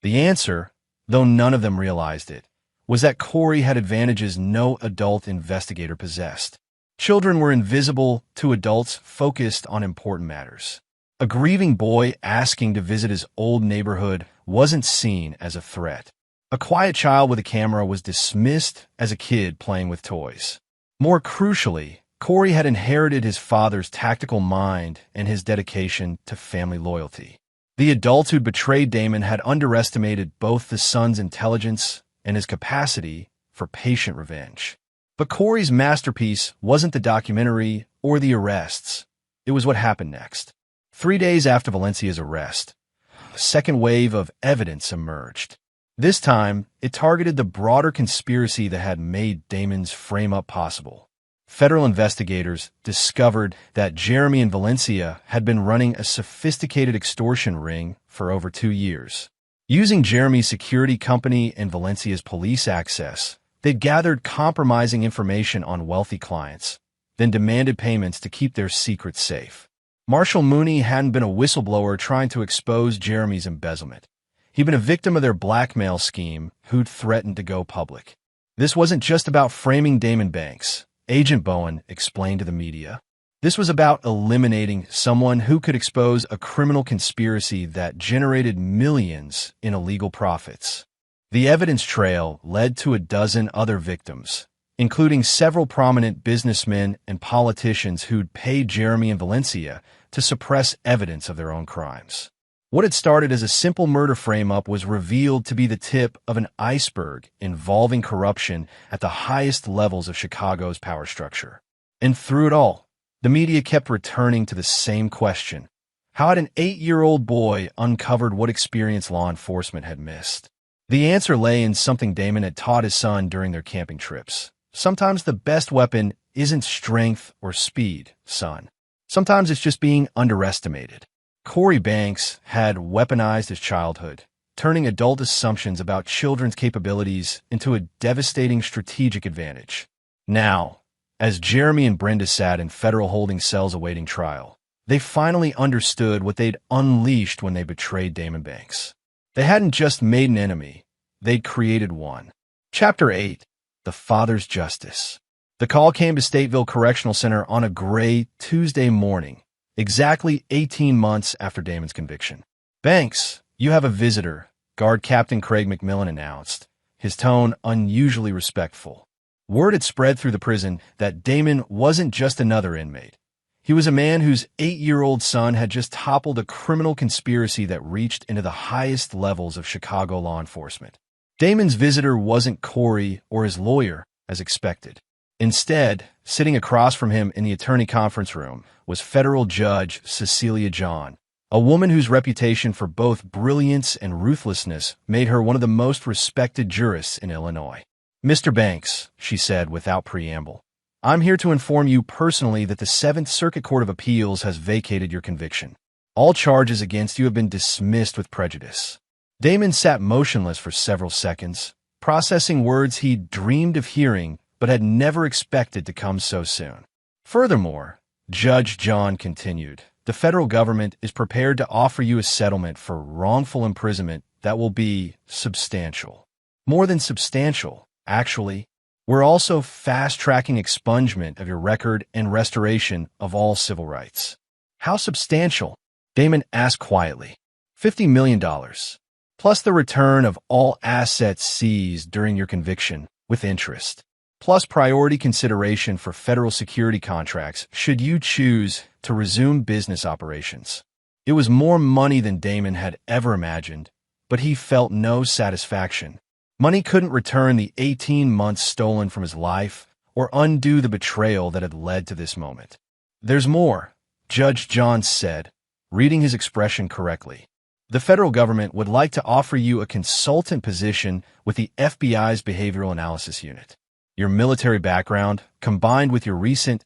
The answer, though none of them realized it, was that Corey had advantages no adult investigator possessed. Children were invisible to adults focused on important matters. A grieving boy asking to visit his old neighborhood wasn't seen as a threat. A quiet child with a camera was dismissed as a kid playing with toys. More crucially, Corey had inherited his father's tactical mind and his dedication to family loyalty. The adults who'd betrayed Damon had underestimated both the son's intelligence and his capacity for patient revenge. But Corey's masterpiece wasn't the documentary or the arrests. It was what happened next. 3 days after Valencia's arrest, a second wave of evidence emerged. This time, it targeted the broader conspiracy that had made Damon's frame-up possible. Federal investigators discovered that Jeremy and Valencia had been running a sophisticated extortion ring for over 2 years. Using Jeremy's security company and Valencia's police access, they'd gathered compromising information on wealthy clients, then demanded payments to keep their secrets safe. Marshall Mooney hadn't been a whistleblower trying to expose Jeremy's embezzlement. He'd been a victim of their blackmail scheme who'd threatened to go public. This wasn't just about framing Damon Banks, Agent Bowen explained to the media. This was about eliminating someone who could expose a criminal conspiracy that generated millions in illegal profits. The evidence trail led to a dozen other victims, including several prominent businessmen and politicians who'd paid Jeremy and Valencia to suppress evidence of their own crimes. What had started as a simple murder frame-up was revealed to be the tip of an iceberg involving corruption at the highest levels of Chicago's power structure. And through it all, the media kept returning to the same question. How had an 8-year-old boy uncovered what experience law enforcement had missed? The answer lay in something Damon had taught his son during their camping trips. Sometimes the best weapon isn't strength or speed, son. Sometimes it's just being underestimated. Corey Banks had weaponized his childhood, turning adult assumptions about children's capabilities into a devastating strategic advantage. Now, as Jeremy and Brenda sat in federal holding cells awaiting trial, they finally understood what they'd unleashed when they betrayed Damon Banks. They hadn't just made an enemy, they'd created one. Chapter 8. The Father's Justice. The call came to Stateville Correctional Center on a gray Tuesday morning, exactly 18 months after Damon's conviction. "Banks, you have a visitor," Guard Captain Craig McMillan announced, his tone unusually respectful. Word had spread through the prison that Damon wasn't just another inmate. He was a man whose 8-year-old son had just toppled a criminal conspiracy that reached into the highest levels of Chicago law enforcement. Damon's visitor wasn't Corey or his lawyer, as expected. Instead, sitting across from him in the attorney conference room was federal judge Cecilia John, a woman whose reputation for both brilliance and ruthlessness made her one of the most respected jurists in Illinois. "Mr. Banks," she said without preamble, "I'm here to inform you personally that the 7th Circuit Court of Appeals has vacated your conviction. All charges against you have been dismissed with prejudice." Damon sat motionless for several seconds, processing words he'd dreamed of hearing but had never expected to come so soon. Furthermore, Judge John continued, "The federal government is prepared to offer you a settlement for wrongful imprisonment that will be substantial. More than substantial, actually. We're also fast-tracking expungement of your record and restoration of all civil rights." "How substantial?" Damon asked quietly. $50 million, plus the return of all assets seized during your conviction, with interest, plus priority consideration for federal security contracts should you choose to resume business operations. It was more money than Damon had ever imagined, but he felt no satisfaction. Money couldn't return the 18 months stolen from his life or undo the betrayal that had led to this moment. "There's more," Judge John said, reading his expression correctly. "The federal government would like to offer you a consultant position with the FBI's Behavioral Analysis Unit. Your military background, combined with your recent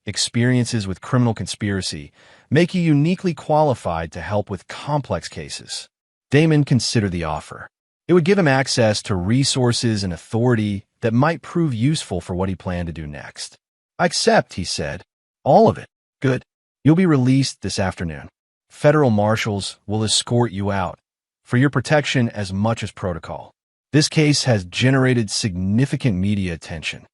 experiences with criminal conspiracy, make you uniquely qualified to help with complex cases." Damon considered the offer. It would give him access to resources and authority that might prove useful for what he planned to do next. "I accept," he said. "All of it. Good. You'll be released this afternoon. Federal marshals will escort you out, for your protection as much as protocol. This case has generated significant media attention."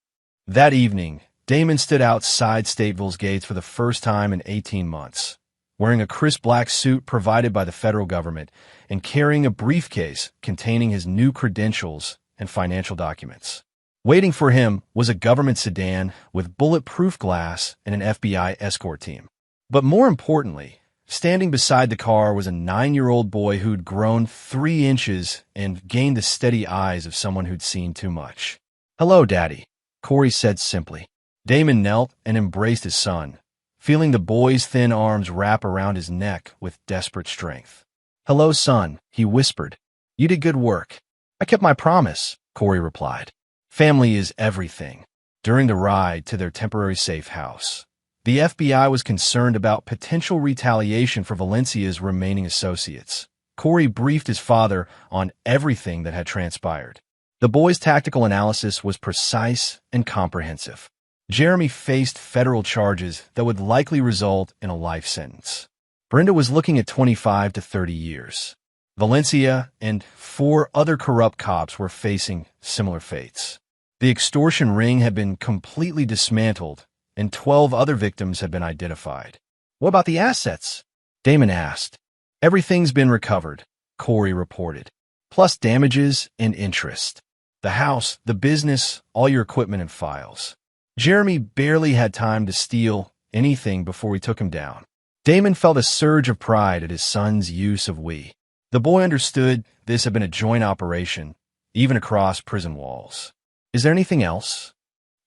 That evening, Damon stood outside Stateville's gates for the first time in 18 months, wearing a crisp black suit provided by the federal government and carrying a briefcase containing his new credentials and financial documents. Waiting for him was a government sedan with bulletproof glass and an FBI escort team. But more importantly, Standing beside the car was a 9-year-old boy who'd grown 3 inches and gained the steady eyes of someone who'd seen too much. "Hello, Daddy," Corey said simply. Damon knelt and embraced his son, feeling the boy's thin arms wrap around his neck with desperate strength. "Hello, son," he whispered. "You did good work." "I kept my promise," Corey replied. Family is everything. During the ride to their temporary safe house, the FBI was concerned about potential retaliation for Valencia's remaining associates. Corey briefed his father on everything that had transpired. The boy's tactical analysis was precise and comprehensive. Jeremy faced federal charges that would likely result in a life sentence. Brenda was looking at 25 to 30 years. Valencia and 4 other corrupt cops were facing similar fates. The extortion ring had been completely dismantled, and 12 other victims had been identified. "What about the assets?" Damon asked. "Everything's been recovered," Corey reported, "plus damages and interest. The house, the business, all your equipment and files." Jeremy barely had time to steal anything before we took him down. Damon felt a surge of pride at his son's use of "we." The boy understood this had been a joint operation, even across prison walls. "Is there anything else?"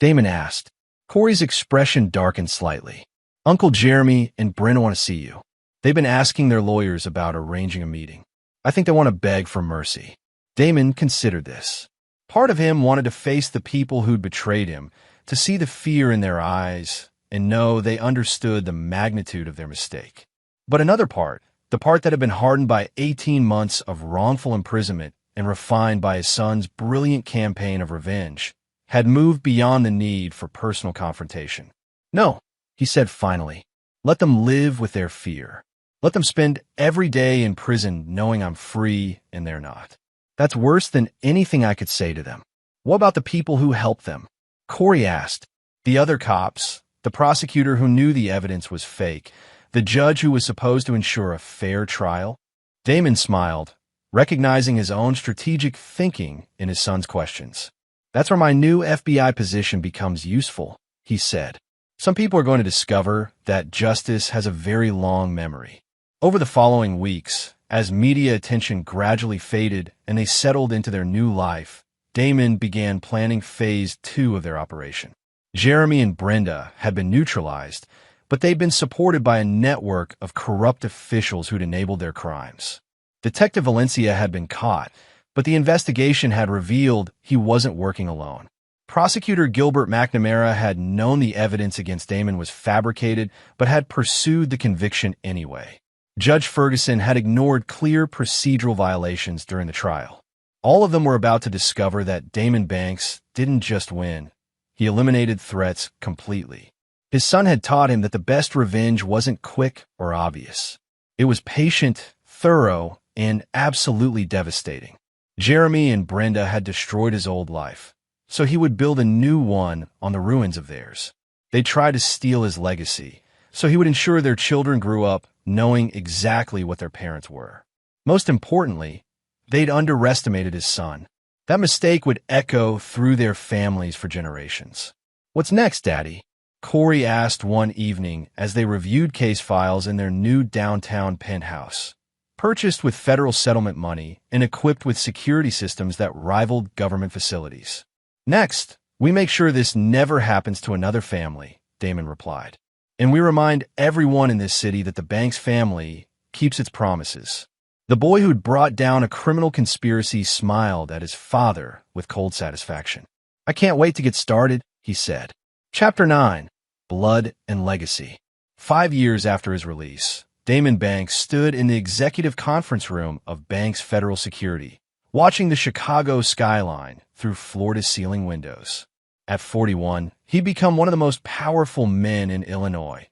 Damon asked. Corey's expression darkened slightly. "Uncle Jeremy and Brenda want to see you. They've been asking their lawyers about arranging a meeting. I think they want to beg for mercy." Damon considered this. Part of him wanted to face the people who'd betrayed him, to see the fear in their eyes and know they understood the magnitude of their mistake. But another part, the part that had been hardened by 18 months of wrongful imprisonment and refined by his son's brilliant campaign of revenge, had moved beyond the need for personal confrontation. "No," he said finally. "Let them live with their fear. Let them spend every day in prison knowing I'm free and they're not. That's worse than anything I could say to them." "What about the people who helped them?" Corey asked. "The other cops, the prosecutor who knew the evidence was fake, the judge who was supposed to ensure a fair trial?" Damon smiled, recognizing his own strategic thinking in his son's questions. "That's where my new FBI position becomes useful," he said. "Some people are going to discover that justice has a very long memory." Over the following weeks, as media attention gradually faded and they settled into their new life, Damon began planning phase 2 of their operation. Jeremy and Brenda had been neutralized, but they'd been supported by a network of corrupt officials who'd enabled their crimes. Detective Valencia had been caught, but the investigation had revealed he wasn't working alone. Prosecutor Gilbert McNamara had known the evidence against Damon was fabricated, but had pursued the conviction anyway. Judge Ferguson had ignored clear procedural violations during the trial. All of them were about to discover that Damon Banks didn't just win. He eliminated threats completely. His son had taught him that the best revenge wasn't quick or obvious. It was patient, thorough, and absolutely devastating. Jeremy and Brenda had destroyed his old life, so he would build a new one on the ruins of theirs. They tried to steal his legacy, so he would ensure their children grew up knowing exactly what their parents were. Most importantly, they'd underestimated his son. That mistake would echo through their families for generations. "What's next, Daddy?" Corey asked one evening as they reviewed case files in their new downtown penthouse, purchased with federal settlement money and equipped with security systems that rivaled government facilities. "Next, we make sure this never happens to another family," Damon replied. "And we remind everyone in this city that the Banks family keeps its promises." The boy who'd brought down a criminal conspiracy smiled at his father with cold satisfaction. "I can't wait to get started," he said. Chapter 9. Blood and Legacy. 5 years after his release, Damon Banks stood in the executive conference room of Banks Federal Security, watching the Chicago skyline through floor-to-ceiling windows. At 41, he'd become one of the most powerful men in Illinois.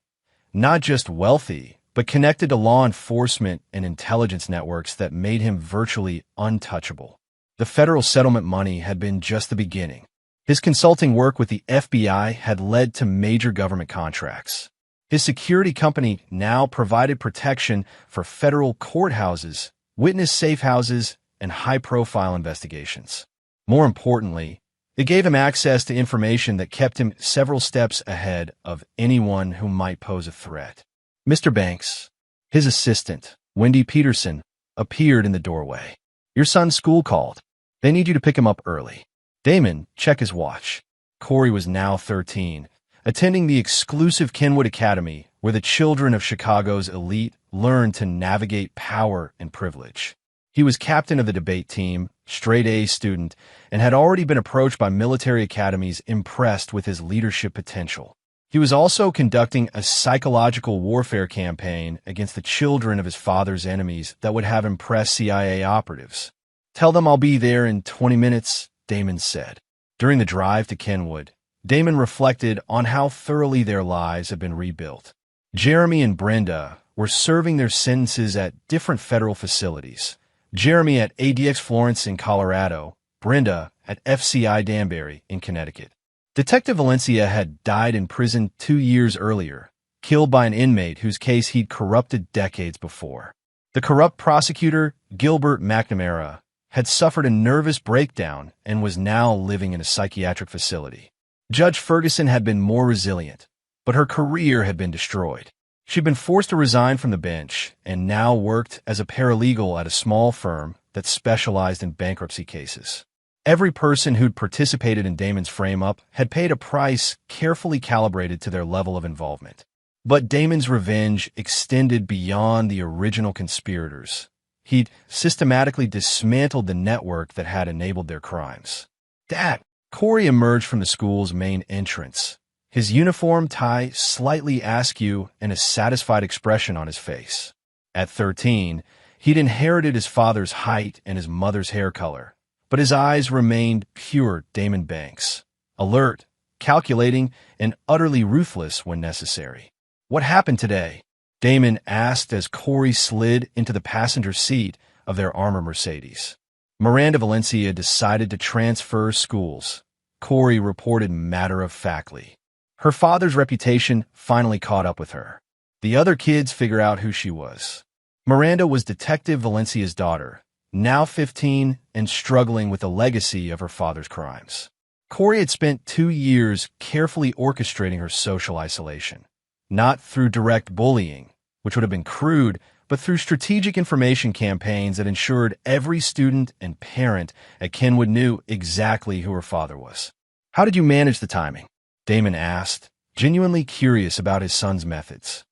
Not just wealthy, but connected to law enforcement and intelligence networks that made him virtually untouchable. The federal settlement money had been just the beginning. His consulting work with the FBI had led to major government contracts. His security company now provided protection for federal courthouses, witness safe houses, and high-profile investigations. More importantly, it gave him access to information that kept him several steps ahead of anyone who might pose a threat. "Mr. Banks," His assistant, Wendy Peterson, appeared in the doorway. "Your son's school called. They need you to pick him up early." Damon checked his watch. Corey was now 13, attending the exclusive Kenwood Academy, where the children of Chicago's elite learned to navigate power and privilege. He was captain of the debate team, straight-A student, and had already been approached by military academies impressed with his leadership potential. He was also conducting a psychological warfare campaign against the children of his father's enemies that would have impressed CIA operatives. "Tell them I'll be there in 20 minutes, Damon said. During the drive to Kenwood, Damon reflected on how thoroughly their lives had been rebuilt. Jeremy and Brenda were serving their sentences at different federal facilities. Jeremy at ADX Florence in Colorado, Brenda at FCI Danbury in Connecticut. Detective Valencia had died in prison 2 years earlier, killed by an inmate whose case he'd corrupted decades before. The corrupt prosecutor, Gilbert McNamara, had suffered a nervous breakdown and was now living in a psychiatric facility. Judge Ferguson had been more resilient, but her career had been destroyed. She'd been forced to resign from the bench and now worked as a paralegal at a small firm that specialized in bankruptcy cases. Every person who'd participated in Damon's frame-up had paid a price carefully calibrated to their level of involvement. But Damon's revenge extended beyond the original conspirators. He'd systematically dismantled the network that had enabled their crimes. "Dad!" Corey emerged from the school's main entrance, his uniform tie slightly askew and a satisfied expression on his face. At 13, he'd inherited his father's height and his mother's hair color, but his eyes remained pure Damon Banks, alert, calculating, and utterly ruthless when necessary. "What happened today?" Damon asked as Corey slid into the passenger seat of their armored Mercedes. "Miranda Valencia decided to transfer schools," Corey reported matter-of-factly. "Her father's reputation finally caught up with her. The other kids figure out who she was." Miranda was Detective Valencia's daughter, now 15 and struggling with the legacy of her father's crimes. Corey had spent 2 years carefully orchestrating her social isolation, not through direct bullying, which would have been crude, but through strategic information campaigns that ensured every student and parent at Kenwood knew exactly who her father was. "How did you manage the timing?" Damon asked, genuinely curious about his son's methods.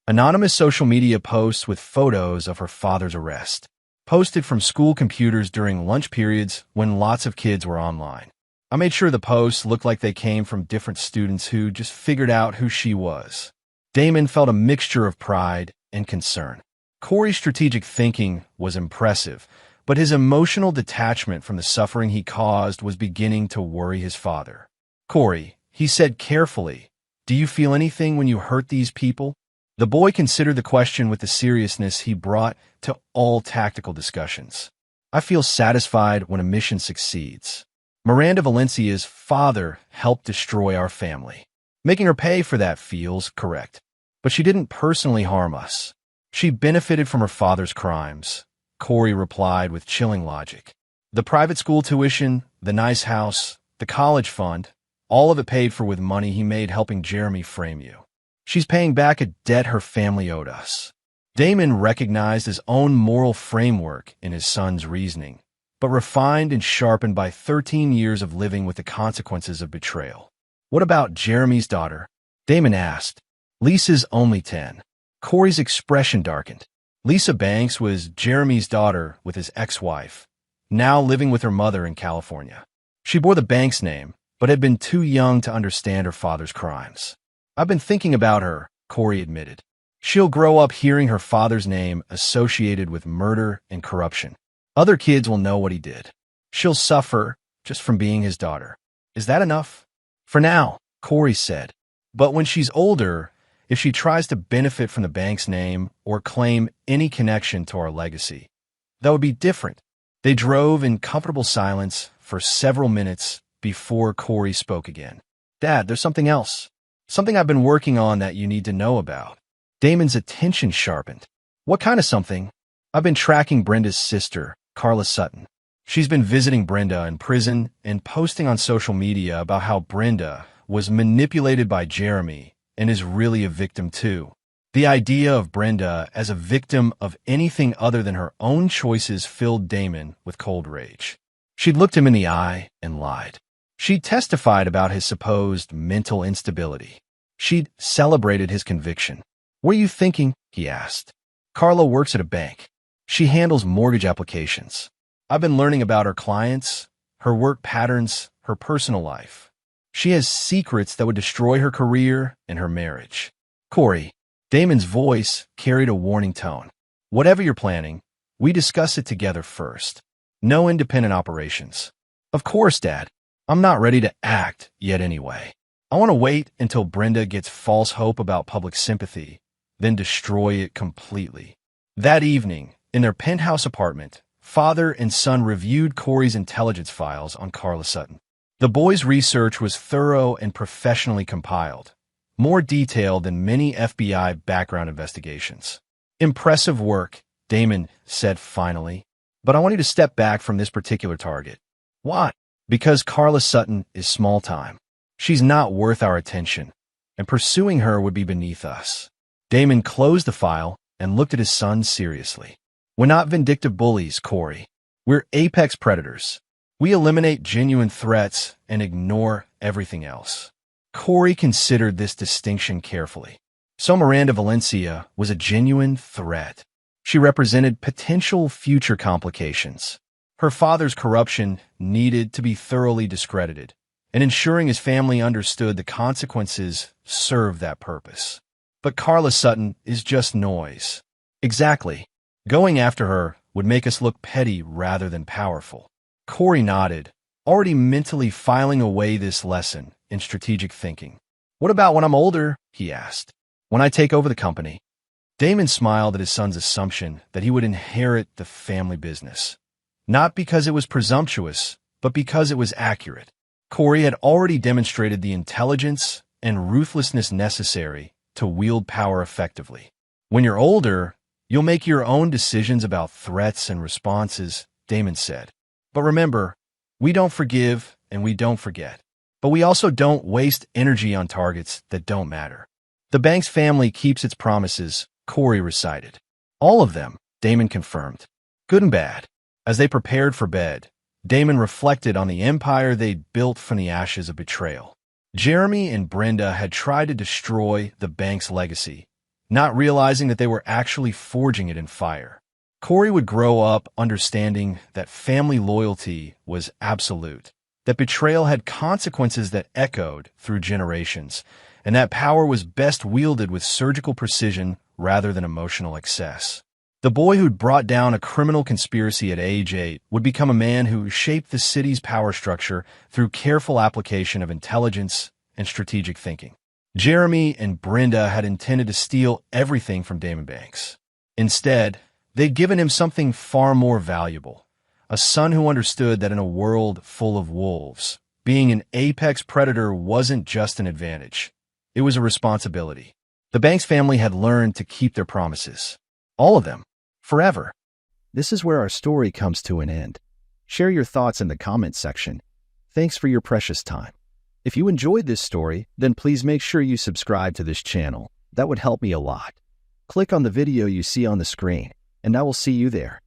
Anonymous social media posts with photos of her father's arrest, posted from school computers during lunch periods when lots of kids were online. "I made sure the posts looked like they came from different students who just figured out who she was." Damon felt a mixture of pride and concern. Corey's strategic thinking was impressive, but his emotional detachment from the suffering he caused was beginning to worry his father. "Corey," he said carefully, "do you feel anything when you hurt these people?" The boy considered the question with the seriousness he brought to all tactical discussions. "I feel satisfied when a mission succeeds. Miranda Valencia's father helped destroy our family. Making her pay for that feels correct. But she didn't personally harm us. She benefited from her father's crimes," Corey replied with chilling logic. "The private school tuition, the nice house, the college fund, all of it paid for with money he made helping Jeremy frame you. She's paying back a debt her family owed us." Damon recognized his own moral framework in his son's reasoning, but refined and sharpened by 13 years of living with the consequences of betrayal. "What about Jeremy's daughter?" Damon asked. "Lisa's only 10. Corey's expression darkened. Lisa Banks was Jeremy's daughter with his ex-wife, now living with her mother in California. She bore the Banks name, but had been too young to understand her father's crimes. "I've been thinking about her," Corey admitted. "She'll grow up hearing her father's name associated with murder and corruption. Other kids will know what he did. She'll suffer just from being his daughter. Is that enough?" "For now," Corey said. "But when she's older, if she tries to benefit from the Banks name or claim any connection to our legacy, that would be different." They drove in comfortable silence for several minutes before Corey spoke again. "Dad, there's something else. Something I've been working on that you need to know about." Damon's attention sharpened. "What kind of something?" "I've been tracking Brenda's sister, Carla Sutton. She's been visiting Brenda in prison and posting on social media about how Brenda was manipulated by Jeremy and is really a victim too." The idea of Brenda as a victim of anything other than her own choices filled Damon with cold rage. She'd looked him in the eye and lied. She'd testified about his supposed mental instability. She'd celebrated his conviction. "What are you thinking?" he asked. "Carla works at a bank. She handles mortgage applications. I've been learning about her clients, her work patterns, her personal life. She has secrets that would destroy her career and her marriage." "Corey," Damon's voice carried a warning tone. "Whatever you're planning, we discuss it together first. No independent operations." "Of course, Dad. I'm not ready to act yet anyway. I want to wait until Brenda gets false hope about public sympathy, then destroy it completely." That evening, in their penthouse apartment, father and son reviewed Corey's intelligence files on Carla Sutton. The boy's research was thorough and professionally compiled, more detailed than many FBI background investigations. "Impressive work," Damon said finally, "but I want you to step back from this particular target." "Why?" "Because Carla Sutton is small time. She's not worth our attention, and pursuing her would be beneath us." Damon closed the file and looked at his son seriously. "We're not vindictive bullies, Corey. We're apex predators. We eliminate genuine threats and ignore everything else." Corey considered this distinction carefully. So Miranda Valencia was a genuine threat. She represented potential future complications. Her father's corruption needed to be thoroughly discredited, and ensuring his family understood the consequences served that purpose. But Carla Sutton is just noise. Exactly. Going after her would make us look petty rather than powerful. Corey nodded, already mentally filing away this lesson in strategic thinking. "What about when I'm older?" he asked. "When I take over the company?" Damon smiled at his son's assumption that he would inherit the family business. Not because it was presumptuous, but because it was accurate. Corey had already demonstrated the intelligence and ruthlessness necessary to wield power effectively. "When you're older, you'll make your own decisions about threats and responses," Damon said. "But remember, we don't forgive and we don't forget. But we also don't waste energy on targets that don't matter." "The Banks family keeps its promises," Corey recited. "All of them," Damon confirmed. "Good and bad." As they prepared for bed, Damon reflected on the empire they'd built from the ashes of betrayal. Jeremy and Brenda had tried to destroy the Banks' legacy, not realizing that they were actually forging it in fire. Corey would grow up understanding that family loyalty was absolute, that betrayal had consequences that echoed through generations, and that power was best wielded with surgical precision rather than emotional excess. The boy who'd brought down a criminal conspiracy at age 8 would become a man who shaped the city's power structure through careful application of intelligence and strategic thinking. Jeremy and Brenda had intended to steal everything from Damon Banks. Instead, they'd given him something far more valuable, a son who understood that in a world full of wolves, being an apex predator wasn't just an advantage. It was a responsibility. The Banks family had learned to keep their promises. All of them. Forever. This is where our story comes to an end. Share your thoughts in the comments section. Thanks for your precious time. If you enjoyed this story, then please make sure you subscribe to this channel. That would help me a lot. Click on the video you see on the screen, and I will see you there.